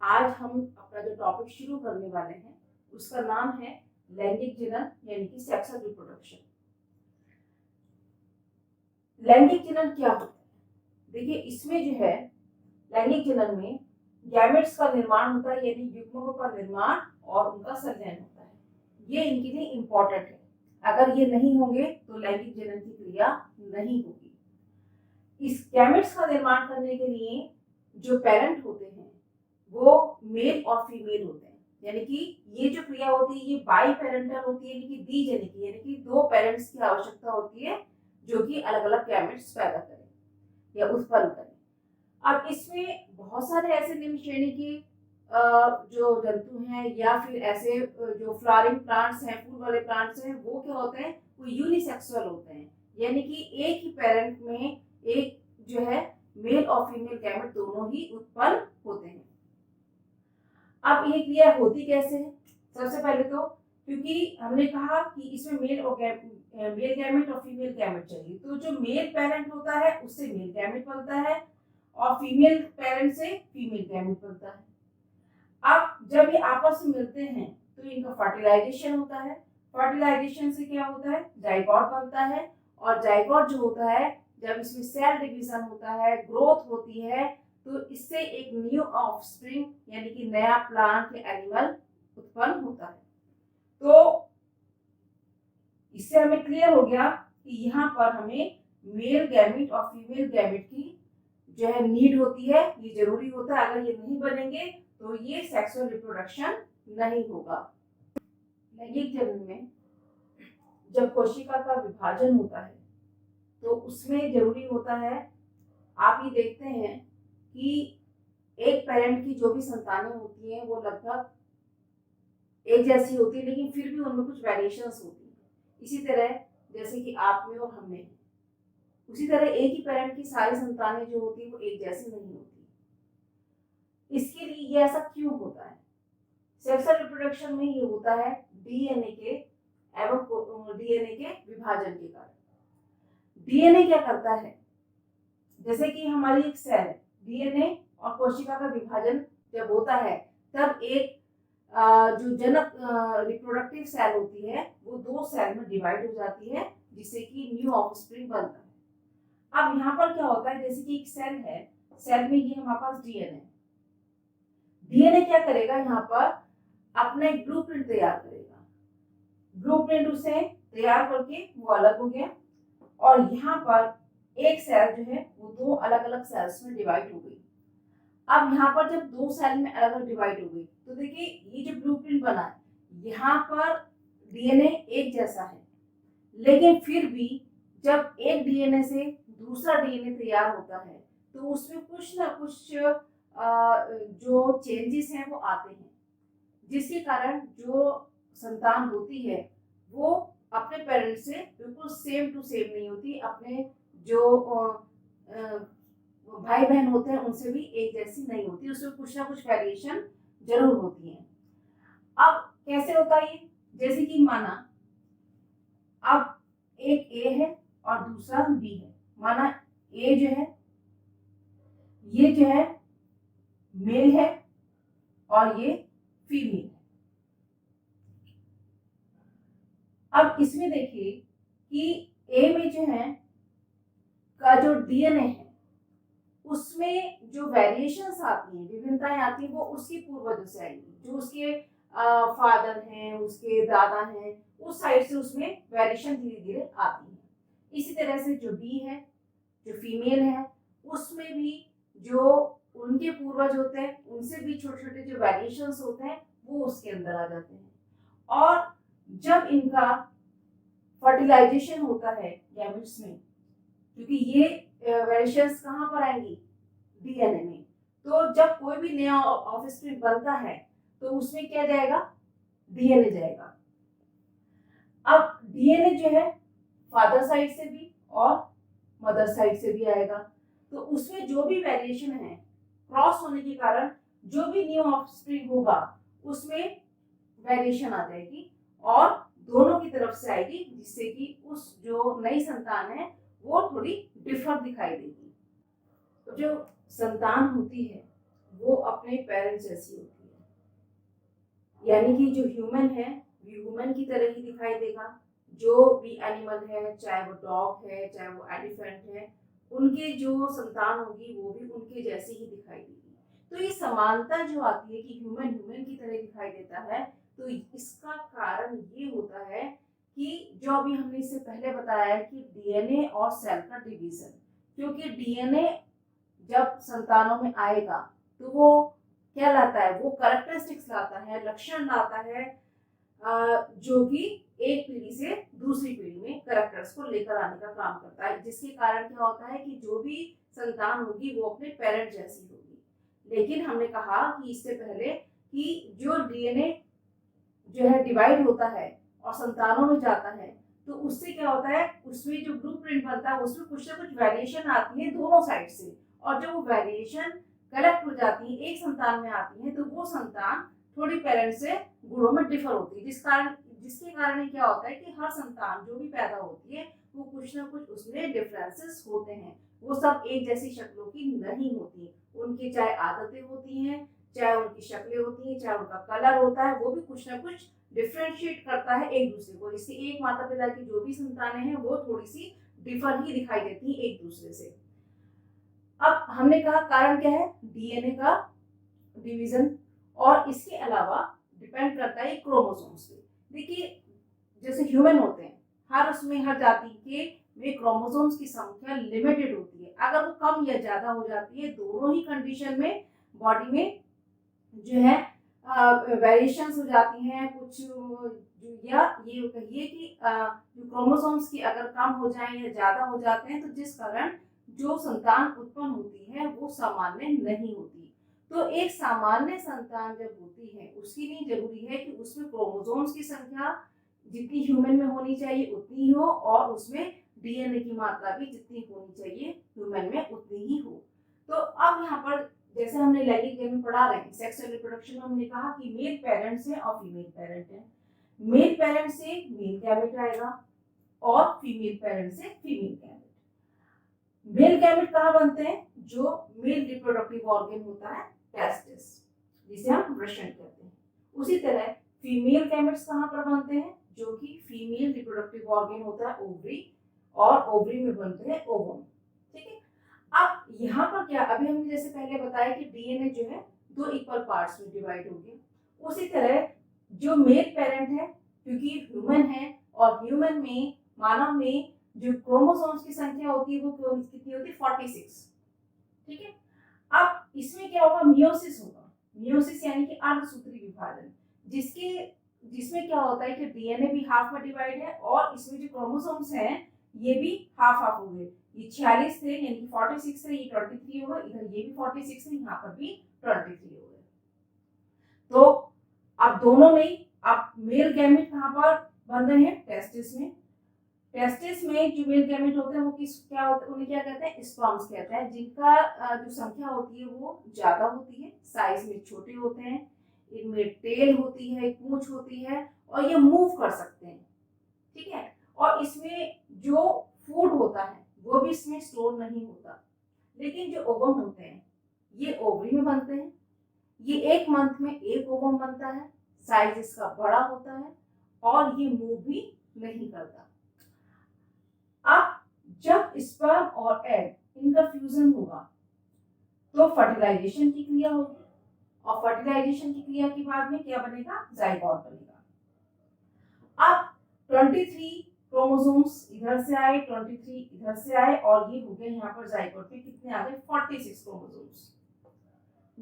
आज हम अपना जो टॉपिक शुरू करने वाले हैं उसका नाम है लैंगिक जनन यानी कि सेक्सुअल रिप्रोडक्शन। लैंगिक जनन क्या होता है? देखिए, इसमें जो है लैंगिक जनन में गैमेट्स का निर्माण होता है, यानी युग्मकों का निर्माण और उनका सृजन होता है। ये इनके लिए इम्पोर्टेंट है। अगर ये नहीं होंगे तो लैंगिक जनन की क्रिया नहीं होगी। इस गैमेट्स का निर्माण करने के लिए जो पेरेंट होते हैं वो मेल और फीमेल होते हैं, यानी कि ये जो क्रिया होती है ये बाई पेरेंटल होती है, यानी कि द्विजनिक, यानी कि दो पेरेंट्स की आवश्यकता होती है जो कि अलग अलग गैमेट्स पैदा करें या उत्पन्न करें। अब इसमें बहुत सारे ऐसे निम्न श्रेणी के जो जंतु हैं या फिर ऐसे जो फ्लावरिंग प्लांट्स हैं, फूल वाले प्लांट्स हैं, वो क्या होते हैं, वो यूनिसेक्सुअल होते हैं, यानी कि एक ही पेरेंट में एक जो है मेल और फीमेल गैमेट दोनों ही उत्पन्न होते हैं। अब ये क्रिया होती कैसे है? सबसे पहले तो क्योंकि हमने कहा कि इसमें मेल गैमेट और फीमेल गैमेट चाहिए, तो जो मेल पेरेंट होता है उससे मेल गैमेट बनता है और फीमेल पेरेंट से फीमेल गैमेट बनता है। अब जब ये आपस में मिलते हैं तो इनका फर्टिलाइजेशन होता है। फर्टिलाइजेशन से क्या होता है, जाइगोट बनता है, और जाइगोट जो होता है जब इसमें सेल डिवीजन होता है, ग्रोथ होती है, तो इससे एक न्यू ऑफस्प्रिंग यानी कि नया प्लांट या एनिमल उत्पन्न होता है। तो इससे हमें क्लियर हो गया कि यहाँ पर हमें मेल गैमेट और फीमेल गैमेट की जो है नीड होती है, ये जरूरी होता है। अगर ये नहीं बनेंगे तो ये सेक्सुअल रिप्रोडक्शन नहीं होगा। लैंगिक जनन में जब कोशिका का विभाजन होता है तो उसमें जरूरी होता है, आप ये देखते हैं कि एक पेरेंट की जो भी संतानें होती हैं वो लगभग एक जैसी होती है, लेकिन फिर भी उनमें कुछ वेरिएशंस होती हैं। इसी तरह जैसे कि आप में और हम में, उसी तरह एक ही पेरेंट की सारी संतानें जो होती है वो एक जैसी नहीं होती। इसके लिए ये ऐसा क्यों होता है? सेक्सुअल रिप्रोडक्शन में ये होता है डीएनए के विभाजन के कारण। डीएनए क्या करता है, जैसे कि हमारी एक सेल है, डीएनए और कोशिका का विभाजन जब होता है तब एक जो जनक रिप्रोडक्टिव सेल होती है वो दो सेल में डिवाइड हो जाती है, जिससे कि न्यू ऑफस्प्रिंग बनता है। अब यहाँ पर क्या होता है, जैसे कि एक सेल है, सेल में ये हमारे पास डीएनए, डीएनए क्या करेगा, यहाँ पर अपना एक ब्लूप्रिंट तैयार करेगा। ब्लूप्रिंट उसे तैयार करके वो अलग हो गया, और यहाँ पर एक सेल जो है वो दो अलग अलग सेल्स में डिवाइड हो गई। अब यहाँ पर जब दो सेल में अलग अलग डिवाइड हो गई तो देखिए ये जो ब्लूप्रिंट बना है, यहाँ पर डीएनए एक जैसा है, लेकिन फिर भी जब एक डीएनए से दूसरा डीएनए तैयार होता है तो उसमें कुछ ना कुछ जो चेंजेस हैं वो आते हैं, जिसके कारण जो संतान होती है वो अपने पेरेंट्स से बिल्कुल सेम टू सेम नहीं होती, अपने जो भाई बहन होते हैं उनसे भी एक जैसी नहीं होती, उसमें कुछ ना कुछ वेरिएशन जरूर होती है। अब कैसे होता है ये, जैसे कि माना अब एक ए है और दूसरा बी है, माना ए जो है ये जो है मेल है और ये फीमेल है। अब इसमें देखिए कि ए में जो है का जो डीएनए है उसमें जो वेरिएशंस आती हैं, विभिन्नताएं आती हैं, वो उसकी पूर्वजों से आएंगी, जो उसके फादर हैं, उसके दादा हैं, उस साइड से उसमें वेरिएशन धीरे धीरे आती है। इसी तरह से जो बी है, जो फीमेल है, उसमें भी जो उनके पूर्वज होते हैं उनसे भी छोटे छोटे जो वेरिएशंस होते हैं वो उसके अंदर आ जाते हैं। और जब इनका फर्टिलाइजेशन होता है गैमेट्स में, क्योंकि ये वेरिएशंस कहाँ पर आएंगी, डीएनए में, तो जब कोई भी नया ऑफस्प्रिंग बनता है तो उसमें क्या जाएगा, डीएनए जाएगा। अब डीएनए जो है फादर साइड से भी और मदर साइड से भी आएगा, तो उसमें जो भी वेरिएशन है क्रॉस होने के कारण जो भी न्यू ऑफस्प्रिंग होगा उसमें वेरिएशन आ जाएगी और दोनों की तरफ से आएगी, जिससे कि उस जो नई संतान है वो थोड़ी डिफर दिखाई देगी। तो जो संतान होती है वो अपने अपने पेरेंट्स जैसी होती है। यानी कि जो ह्यूमन है ह्यूमन की तरह ही दिखाई देगा, जो भी एनिमल है, चाहे वो डॉग है, चाहे वो एलिफेंट है, उनके जो संतान होगी वो भी उनके जैसी ही दिखाई देगी। तो ये समानता जो आती है कि ह्यूमन ह्यूमन की तरह दिखाई देता है, तो इसका कारण ये होता है कि जो अभी हमने इससे पहले बताया है कि डीएनए और सेल का डिवीजन, क्योंकि डीएनए जब संतानों में आएगा तो वो क्या लाता है, वो कैरेक्टरिस्टिक्स लाता है, लक्षण लाता है, जो कि एक पीढ़ी से दूसरी पीढ़ी में कैरेक्टर्स को लेकर आने का काम करता है, जिसके कारण क्या होता है कि जो भी संतान होगी वो अपने पेरेंट जैसी होगी। लेकिन हमने कहा कि इससे पहले कि जो डीएनए जो है डिवाइड होता है और संतानों में जाता है, तो उससे क्या होता है, उसमें जो ब्लूप्रिंट बनता है उसमें कुछ ना कुछ वेरिएशन आती है दोनों साइड से, और जब वो वेरिएशन कलेक्ट हो जाती है एक संतान में आती है, तो वो संतान थोड़ी पेरेंट से गुणों में डिफर होती है, जिसके कारण क्या होता है कि हर संतान जो भी पैदा होती है वो कुछ ना कुछ उसमें डिफरेंसेस होते हैं। वो सब एक जैसी शक्लों की नहीं होती, उनकी चाहे आदतें होती हैं, चाहे उनकी शक्लें होती हैं, चाहे उनका कलर होता है, वो भी कुछ ना कुछ डिफ्रेंशिएट करता है एक दूसरे को। इससे एक माता पिता की जो भी संतानें हैं वो थोड़ी सी डिफर ही दिखाई देती है एक दूसरे से। अब हमने कहा कारण क्या है, डीएनए का डिवीजन, और इसके अलावा डिपेंड करता है क्रोमोसोम्स पे। देखिए जैसे ह्यूमन होते हैं, हर उसमें हर जाति के वे क्रोमोसोम्स की संख्या लिमिटेड होती है, अगर वो कम या ज्यादा हो जाती है दोनों ही कंडीशन में बॉडी में जो है वेरिएशंस हो जाती हैं कुछ, या ये कहिए कि जो क्रोमोसोम्स की अगर कम हो जाए या ज्यादा हो जाते हैं, तो जिस कारण जो संतान उत्पन्न होती है वो सामान्य नहीं होती। तो एक सामान्य संतान जब होती है उसके लिए जरूरी है कि उसमें क्रोमोसोम्स की संख्या जितनी ह्यूमन में होनी चाहिए उतनी हो, और उसमें डीएनए की मात्रा भी जितनी होनी चाहिए ह्यूमन में उतनी ही हो। तो अब यहाँ पर जैसे हमने लैंगिक में पढ़ा रहे हैं सेक्सुअल रिप्रोडक्शन में, हमने कहा कि मेल पेरेंट्स है और फीमेल पेरेंट है। मेल पेरेंट से मेल गैमेट आएगा और फीमेल पेरेंट से फीमेल गैमेट। मेल गैमेट कहाँ बनते हैं, जो मेल रिप्रोडक्टिव ऑर्गन होता है टेस्टिस, जिसे हम वृषण कहते हैं। उसी तरह फीमेल गैमेट्स कहाँ पर बनते हैं, जो कि फीमेल रिप्रोडक्टिव ऑर्गन होता है ओवरी, और ओवरी में बनते हैं ओवम। ठीक है, अब यहाँ पर क्या, अभी हमने जैसे पहले बताया कि डीएनए जो है दो इक्वल पार्ट्स में डिवाइड हो गया, उसी तरह जो मेल पेरेंट है, क्योंकि ह्यूमन है और ह्यूमन में मानव में जो क्रोमोसोम्स की संख्या होती है वो कितनी होती है 46। ठीक है, अब इसमें क्या होगा, मियोसिस होगा। मियोसिस यानी कि अर्धसूत्री विभाजन, जिसमें क्या होता है कि डीएनए भी हाफ में डिवाइड है और इसमें जो क्रोमोसोम्स हैं ये भी हाफ हाफ हो गए, ये 46 थे यानी कि 46 थे, ये 23 हो गए, इधर ये भी 46 थे, यहाँ पर भी 23 हो गए। तो अब दोनों में अब मेल गैमेट कहाँ पर बन रहे हैं, टेस्टिस में। टेस्टिस में जो मेल गैमेट होते हैं वो क्या होते हैं, उन्हें क्या कहते हैं, स्पर्म्स कहते हैं, जिनका जो संख्या होती है वो ज्यादा होती है, साइज में छोटे होते हैं, इनमें टेल होती है, पूंछ होती है, और ये मूव कर सकते हैं। ठीक है, और इसमें जो फूड होता है वो भी इसमें स्टोर नहीं होता। लेकिन जो ओवम होते हैं ये ओवरी में बनते हैं, ये एक मंथ में एक ओवम बनता है, साइज इसका बड़ा होता है और ये मूव भी नहीं करता। अब जब स्पर्म और एग इनका फ्यूजन होगा तो फर्टिलाइजेशन की क्रिया होगी, और फर्टिलाइजेशन की क्रिया के बाद में क्या बनेगा, जाइगोट बनेगा। अब 23 क्रोमोसोम्स इधर से आए, 23 इधर से आए, और ये हो गए यहाँ पर जाइगोट में कितने आ गए, 46 क्रोमोसोम्स।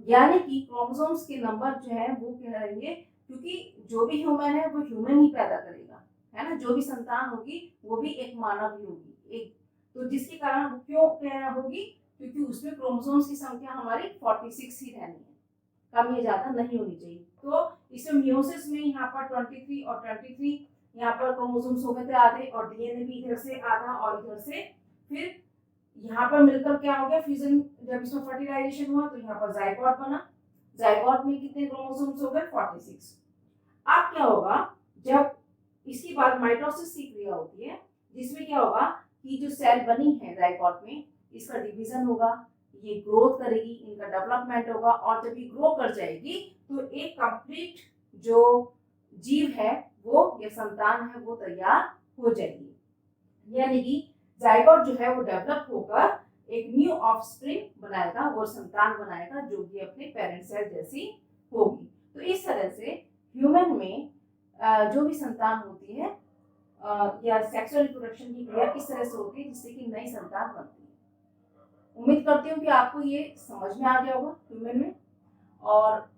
यानी कि क्रोमोसोम्स के नंबर जो है वो क्या रहेंगे, क्योंकि जो भी ह्यूमन है वो ह्यूमन ही पैदा करेगा, है ना, जो भी संतान होगी वो भी एक मानव ही होगी एक, तो जिसके कारण वो क्यों क्या होगी, क्योंकि उसमें क्रोमोसोम्स की संख्या हमारी 46 ही रहनी है, कम या ज्यादा नहीं होनी चाहिए। तो इसमें मियोसिस में यहाँ पर 23 और 23 यहाँ पर क्रोमोसोम्स हो गए थे आधे, और डीएनए भी इधर से आधा और इधर से, फिर यहाँ पर मिलकर क्या हो गया फ्यूजन, जब इसमें फर्टिलाइजेशन हुआ तो यहाँ पर जाइगोट बना, जाइगोट में कितने क्रोमोसोम्स हो गए 46। अब क्या होगा, जब इसके बाद माइटोसिस की क्रिया होती है, जिसमें क्या होगा कि जो सेल बनी है जाइगोट में इसका डिवीजन होगा, ये ग्रोथ करेगी, इनका डेवलपमेंट होगा, और जब ये ग्रो कर जाएगी तो एक कंप्लीट जो जीव है वो या संतान है वो तैयार हो जाएगी। यानी कि जाइगोट जो है वो डेवलप होकर एक न्यू ऑफस्प्रिंग बनाएगा, वो संतान बनाएगा जो कि अपने पेरेंट सेल जैसी होगी। तो इस तरह से ह्यूमन में जो भी संतान होती है या सेक्सुअल रिप्रोडक्शन की क्रिया इस तरह से होती है जिससे कि नई संतान बनती है। उम्मीद करती हूँ कि आपको ये समझ में आ गया होगा ह्यूमन में, और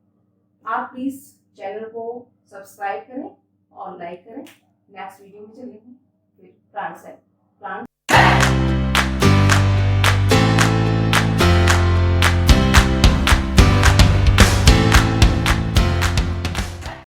आप प्लीज चैनल को सब्सक्राइब करें और लाइक करें। नेक्स्ट वीडियो में चलेंगे फिर प्लांट